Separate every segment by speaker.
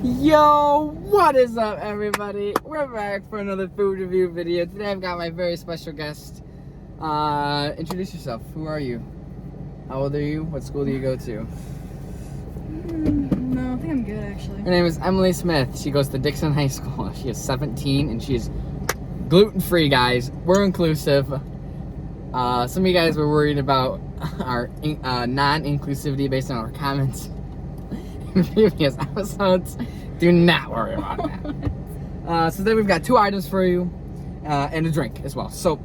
Speaker 1: Yo, what is up, everybody? We're back for another food review video. Today I've got my very special guest. Introduce yourself. Who are you? How old are you? What school do you go to?
Speaker 2: No, I think I'm good, actually.
Speaker 1: Her name is Emily Smith. She goes to Dixon High School. She is 17 and she is gluten-free, guys. We're inclusive. Some of you guys were worried about our non-inclusivity based on our comments in previous episodes. Do not worry about that. So then we've got two items for you and a drink as well. So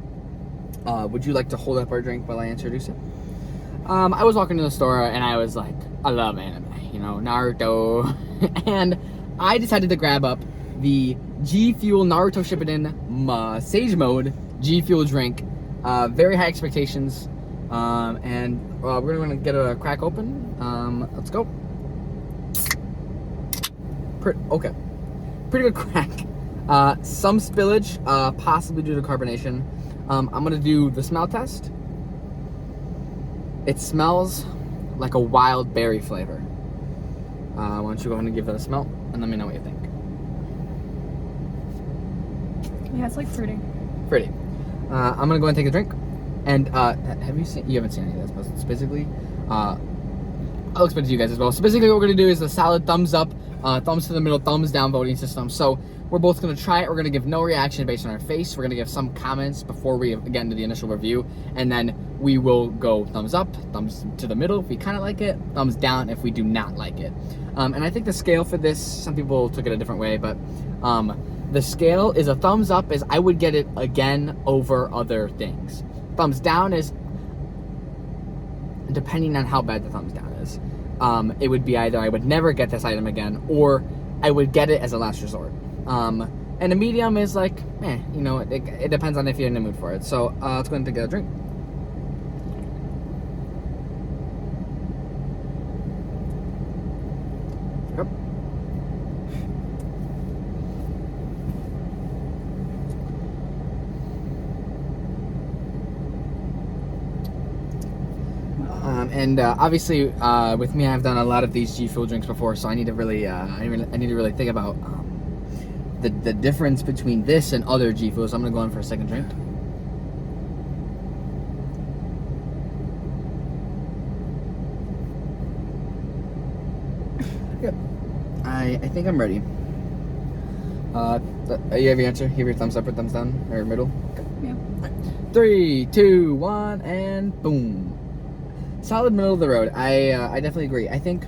Speaker 1: would you like to hold up our drink while I introduce it? I was walking to the store and I was like, I love anime, you know, Naruto. And I decided to grab up the G Fuel Naruto Shippuden Sage Mode G Fuel drink. Very high expectations. And we're going to get a crack open. Let's go. Okay. Pretty good crack. Some spillage, possibly due to carbonation. I'm going to do the smell test. It smells like a wild berry flavor. Why don't you go ahead and give that a smell and let me know what you think.
Speaker 2: Yeah, it's like fruity.
Speaker 1: Pretty. I'm gonna go ahead and take a drink. And have you seen? You haven't seen any of this, but it's basically. I'll explain it to you guys as well. So basically, what we're gonna do is a solid thumbs up, thumbs to the middle, thumbs down voting system. So we're both gonna try it. We're gonna give no reaction based on our face. We're gonna give some comments before we get into the initial review, and then we will go thumbs up, thumbs to the middle if we kind of like it, thumbs down if we do not like it. And I think the scale for this, some people took it a different way, but the scale is a thumbs up is I would get it again over other things. Thumbs down is depending on how bad the thumbs down is. It would be either I would never get this item again or I would get it as a last resort. And a medium is like, you know, it depends on if you're in the mood for it. So let's go ahead and get a drink. Yep. And obviously, with me, I've done a lot of these G Fuel drinks before, so I need to really, I need to really think about the difference between this and other G Fuels. I'm gonna go in for a second drink. Yep, I think I'm ready. You have your answer. You have your thumbs up or thumbs down or middle. Okay.
Speaker 2: Yeah.
Speaker 1: 3, 2, 1, and boom. Solid middle of the road. I definitely agree. I think,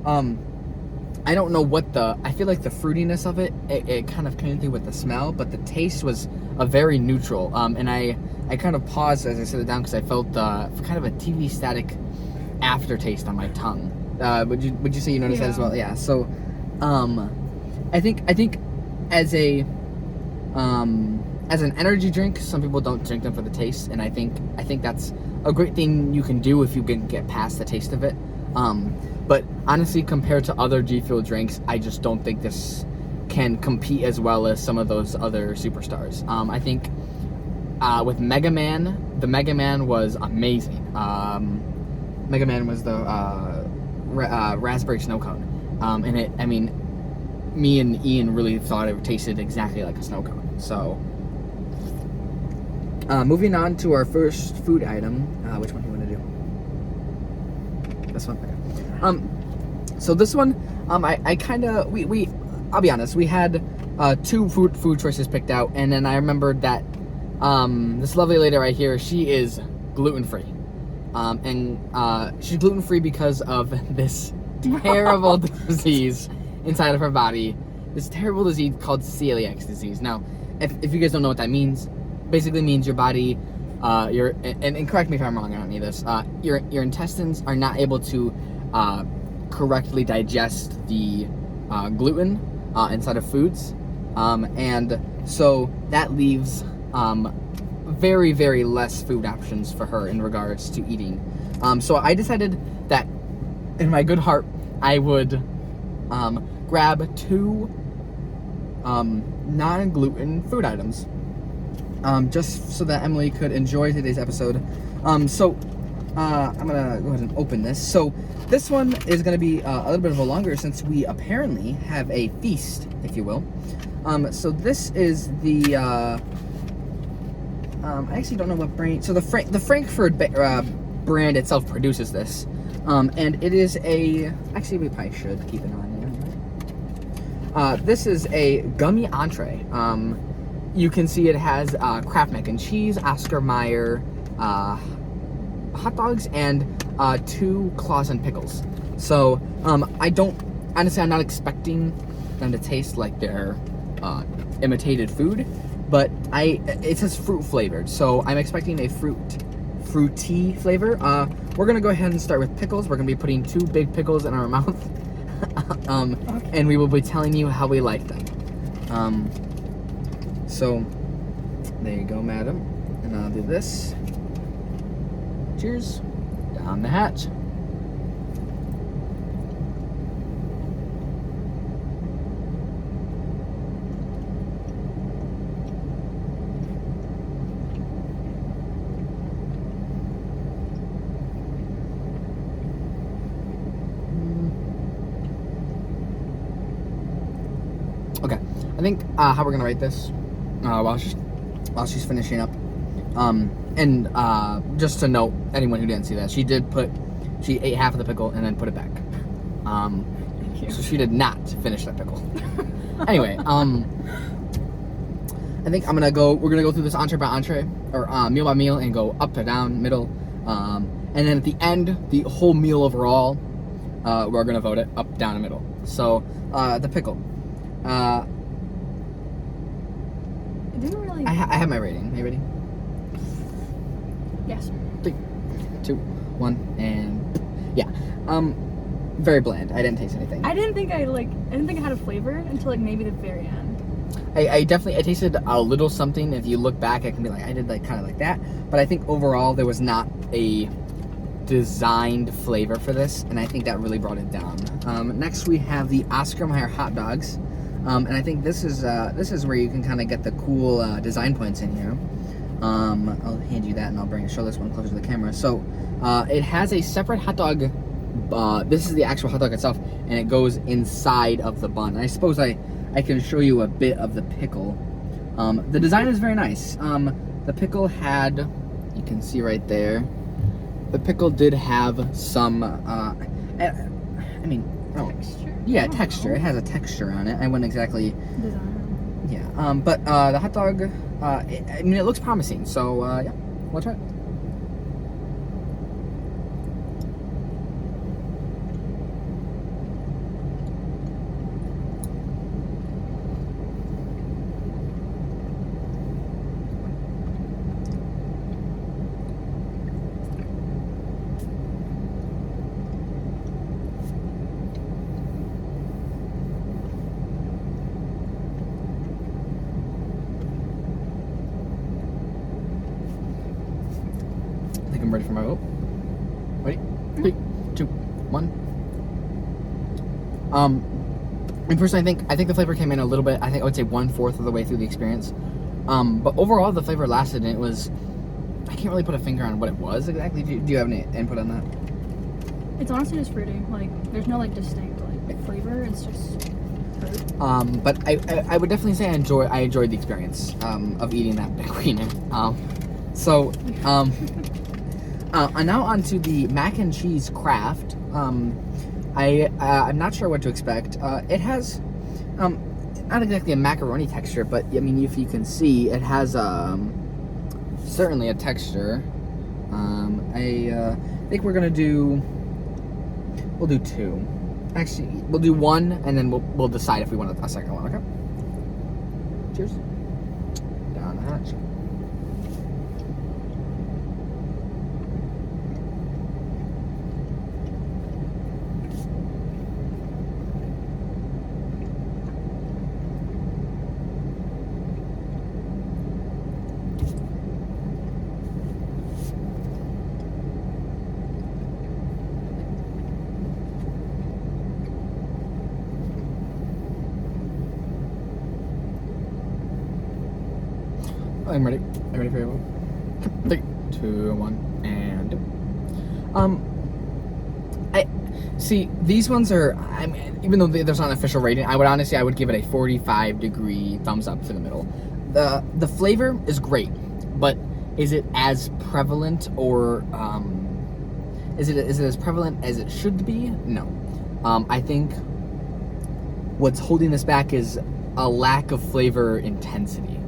Speaker 1: I don't know what I feel like the fruitiness of it kind of came through with the smell, but the taste was a very neutral. And I kind of paused as I set it down because I felt kind of a TV static aftertaste on my tongue. Would you say you noticed that as well? Yeah. So, I think as an energy drink, some people don't drink them for the taste, and I think that's a great thing you can do if you can get past the taste of it. But honestly, compared to other G Fuel drinks, I just don't think this can compete as well as some of those other superstars. I think with Mega Man, the Mega Man was amazing. Mega Man was the raspberry snow cone, and me and Ian really thought it tasted exactly like a snow cone. So. Moving on to our first food item. Which one do you want to do? This one? Okay. So this one, I kind of, I'll be honest, we had two food choices picked out, and then I remembered that this lovely lady right here, she is gluten-free. And she's gluten-free because of this terrible disease inside of her body. This terrible disease called celiac disease. Now, if you guys don't know what that means, basically means your body, and correct me if I'm wrong, I don't need this, your intestines are not able to correctly digest the gluten inside of foods, and so that leaves very, very less food options for her in regards to eating. So I decided that in my good heart I would grab two non-gluten food items. Just so that Emily could enjoy today's episode. I'm gonna go ahead and open this. So this one is gonna be a little bit of a longer since we apparently have a feast, if you will. So this is the I actually don't know what brand. So the Frankfurt brand itself produces this, and it is a. Actually, we probably should keep it on. This is a gummy entree. You can see it has Kraft mac and cheese, Oscar Mayer hot dogs, and 2 claws and pickles. So I don't honestly. I'm not expecting them to taste like their imitated food, but it says fruit flavored, so I'm expecting a fruity flavor. We're gonna go ahead and start with pickles. We're gonna be putting 2 big pickles in our mouth,
Speaker 2: Okay.
Speaker 1: and we will be telling you how we like them. So there you go, madam, and I'll do this. Cheers. Down the hatch. Okay, I think how we're gonna rate this while she's finishing up. And just to note, anyone who didn't see that, she ate half of the pickle and then put it back.
Speaker 2: Thank you.
Speaker 1: So she did not finish that pickle. Anyway, I think we're gonna go through this entree by entree, or meal by meal, and go up to down, middle, and then at the end, the whole meal overall, we're gonna vote it up, down, and middle. So, the pickle.
Speaker 2: It didn't really.
Speaker 1: I have my rating. Are you ready?
Speaker 2: Yes.
Speaker 1: 3, 2, 1, and yeah. Very bland. I didn't taste anything.
Speaker 2: I didn't think I had a flavor until like maybe the very end.
Speaker 1: I tasted a little something. If you look back, I can be like, I did like kind of like that. But I think overall there was not a designed flavor for this, and I think that really brought it down. Next we have the Oscar Mayer hot dogs, and I think this is where you can kind of get the cool design points in here. I'll hand you that, and I'll show this one closer to the camera. So it has a separate hot dog. This is the actual hot dog itself, and it goes inside of the bun. And I suppose I can show you a bit of the pickle. The design is very nice. The pickle had, you can see right there, the pickle did have some,
Speaker 2: Texture.
Speaker 1: Yeah, texture. It has a texture on it. I wouldn't exactly,
Speaker 2: Design.
Speaker 1: yeah. But the hot dog, it looks promising. So, yeah, we'll try it. I think I'm ready for my vote. Ready? 3, 2, 1. And personally, I think the flavor came in a little bit. I think I would say 1/4 of the way through the experience. But overall, the flavor lasted, and it was. I can't really put a finger on what it was exactly. Do you have any input on that?
Speaker 2: It's honestly just fruity. Like there's no like distinct like flavor. It's just fruit.
Speaker 1: But I would definitely say I enjoyed the experience of eating that big wiener. And now onto the mac and cheese Kraft. I'm not sure what to expect. It has not exactly a macaroni texture, but I mean, if you can see, it has certainly a texture. I think we'll do 2. Actually, we'll do 1, and then we'll decide if we want a second one. Okay. Cheers. Down the hatch. I'm ready. I'm ready for you. 3, 2, 1, and I see these ones are. I mean, even though there's not an official rating, I would give it a 45-degree thumbs up for the middle. The flavor is great, but is it as prevalent or is it as prevalent as it should be? No. I think what's holding this back is a lack of flavor intensity.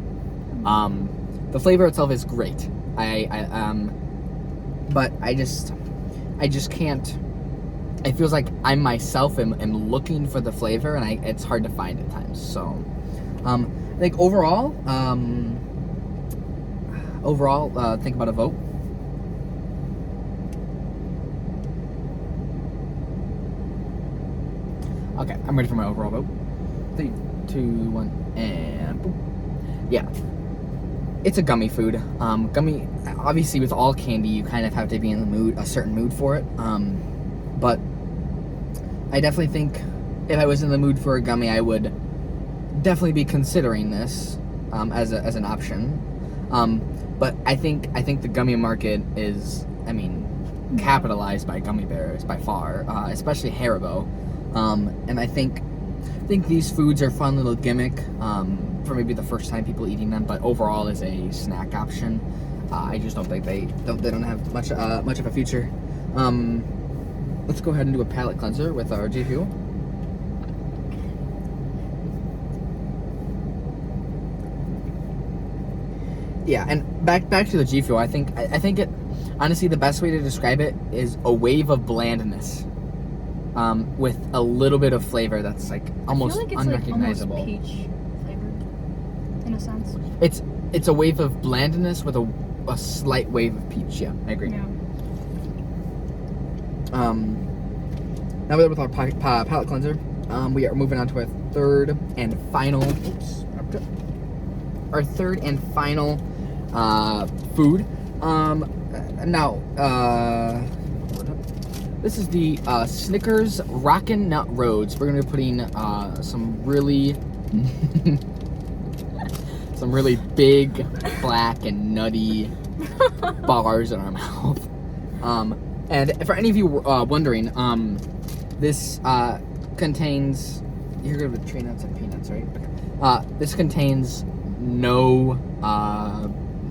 Speaker 1: The flavor itself is great. But I just can't. It feels like I myself am looking for the flavor, and it's hard to find at times. So, I think overall, think about a vote. Okay, I'm ready for my overall vote. 3, 2, 1, and boom. Yeah. It's a gummy food. Gummy, obviously with all candy, you kind of have to be in the mood, a certain mood for it. But I definitely think if I was in the mood for a gummy, I would definitely be considering this as an option. But I think the gummy market is, capitalized by gummy bears by far, especially Haribo. And I think these foods are a fun little gimmick for maybe the first time people eating them, but overall as a snack option, I just don't think they don't have much of a future. Let's go ahead and do a palate cleanser with our G Fuel. Yeah, and back to the G Fuel. I think it honestly the best way to describe it is a wave of blandness. With a little bit of flavor that's like almost unrecognizable.
Speaker 2: Like almost peach flavored, in a sense.
Speaker 1: It's a wave of blandness with a slight wave of peach. Yeah, I agree.
Speaker 2: Yeah.
Speaker 1: Now we're with our palate cleanser. We are moving on to our third and final. Our third and final food. This is the Snickers Rockin' Nut Roads. We're gonna be putting some really big, black, and nutty bars in our mouth. And for any of you wondering, this contains. You're good with tree nuts and peanuts, right? Okay. This contains no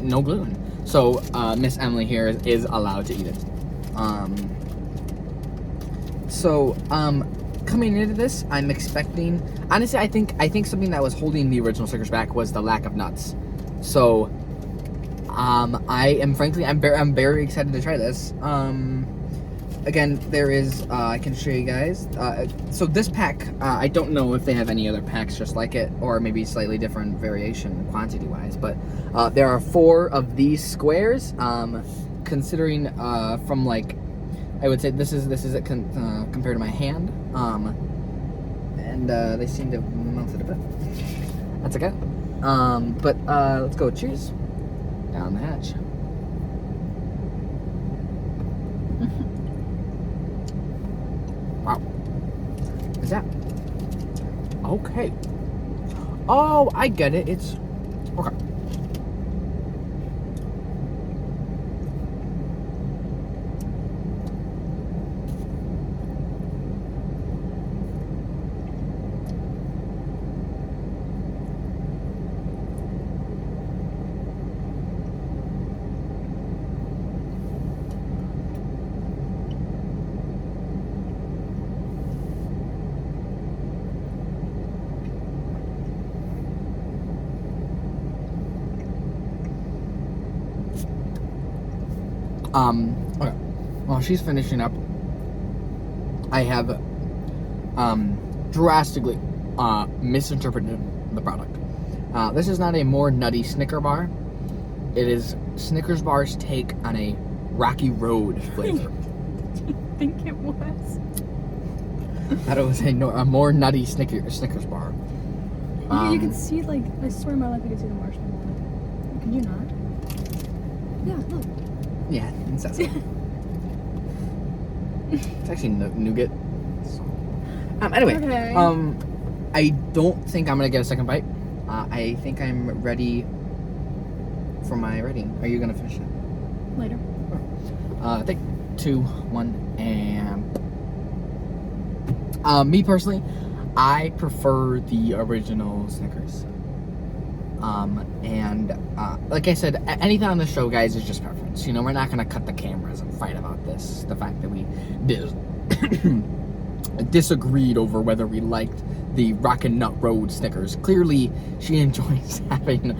Speaker 1: gluten, so Miss Emily here is allowed to eat it. Coming into this, I'm expecting. Honestly, I think something that was holding the original Snickers back was the lack of nuts. So, I'm very excited to try this. Again, there is. I can show you guys. So this pack, I don't know if they have any other packs just like it, or maybe slightly different variation quantity-wise. But there are 4 of these squares. Considering from like. I would say this is it compared to my hand, and they seem to have melted a bit. That's okay. But let's go. Cheers. Down the hatch. Wow. What is that? Okay. Oh, I get it. It's okay. Okay. While she's finishing up, I have drastically misinterpreted the product. This is not a more nutty Snicker bar. It is Snickers bar's take on a Rocky Road flavor.
Speaker 2: I think it was.
Speaker 1: I thought it was a more nutty Snickers bar.
Speaker 2: You can see, like, I swear in my life I could see the marshmallow. Can you not? Yeah, look.
Speaker 1: Yeah, it says so. It's actually nougat. Anyway,
Speaker 2: Okay.
Speaker 1: I don't think I'm gonna get a second bite. I think I'm ready for my rating. Are you gonna finish it?
Speaker 2: Later.
Speaker 1: 3, 2, 1, and me personally, I prefer the original Snickers. And like I said, anything on the show, guys, is just preference. You know, we're not gonna cut the cameras and fight about this. The fact that we disagreed over whether we liked the Rockin' Nut Road Snickers. Clearly, she enjoys having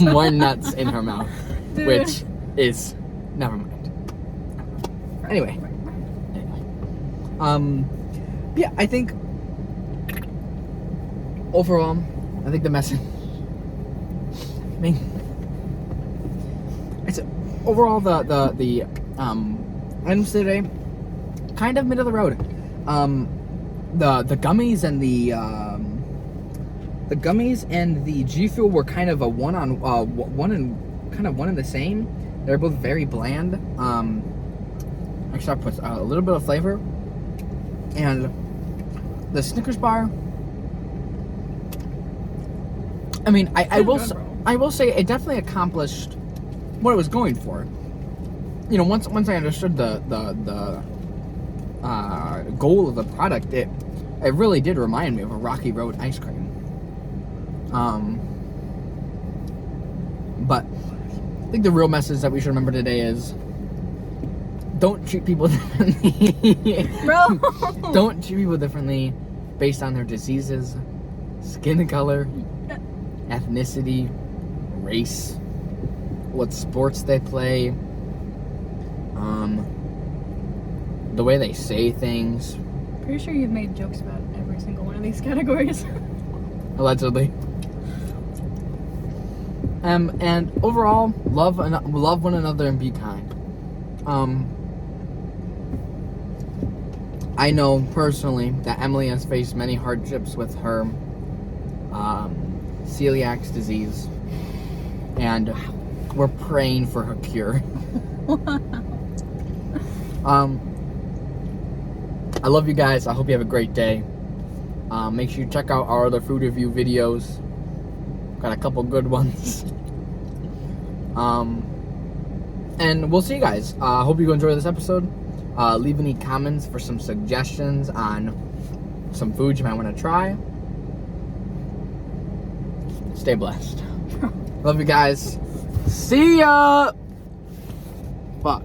Speaker 1: more nuts in her mouth,
Speaker 2: Dude.
Speaker 1: which is never mind. Anyway, yeah, I think overall, I think the message. I mean, it's overall the items today kind of mid of the road. The gummies and the gummies and the G Fuel were kind of a one and the same. They're both very bland. Actually, I put a little bit of flavor, and the Snickers bar. I mean, I will say it definitely accomplished what it was going for. You know, once I understood the goal of the product, it really did remind me of a Rocky Road ice cream. But I think the real message that we should remember today is don't treat people differently.
Speaker 2: Bro.
Speaker 1: Don't treat people differently based on their diseases, skin color, ethnicity, race, what sports they play, the way they say things.
Speaker 2: Pretty sure you've made jokes about every single one of these categories.
Speaker 1: Allegedly. And overall, love one another and be kind. I know personally that Emily has faced many hardships with her celiac disease, and we're praying for her cure. I love you guys. I hope you have a great day. Make sure you check out our other food review videos. Got a couple good ones. And we'll see you guys. Hope you enjoy this episode. Leave any comments for some suggestions on some food you might want to try. Stay blessed. Love you guys. See ya! Fuck.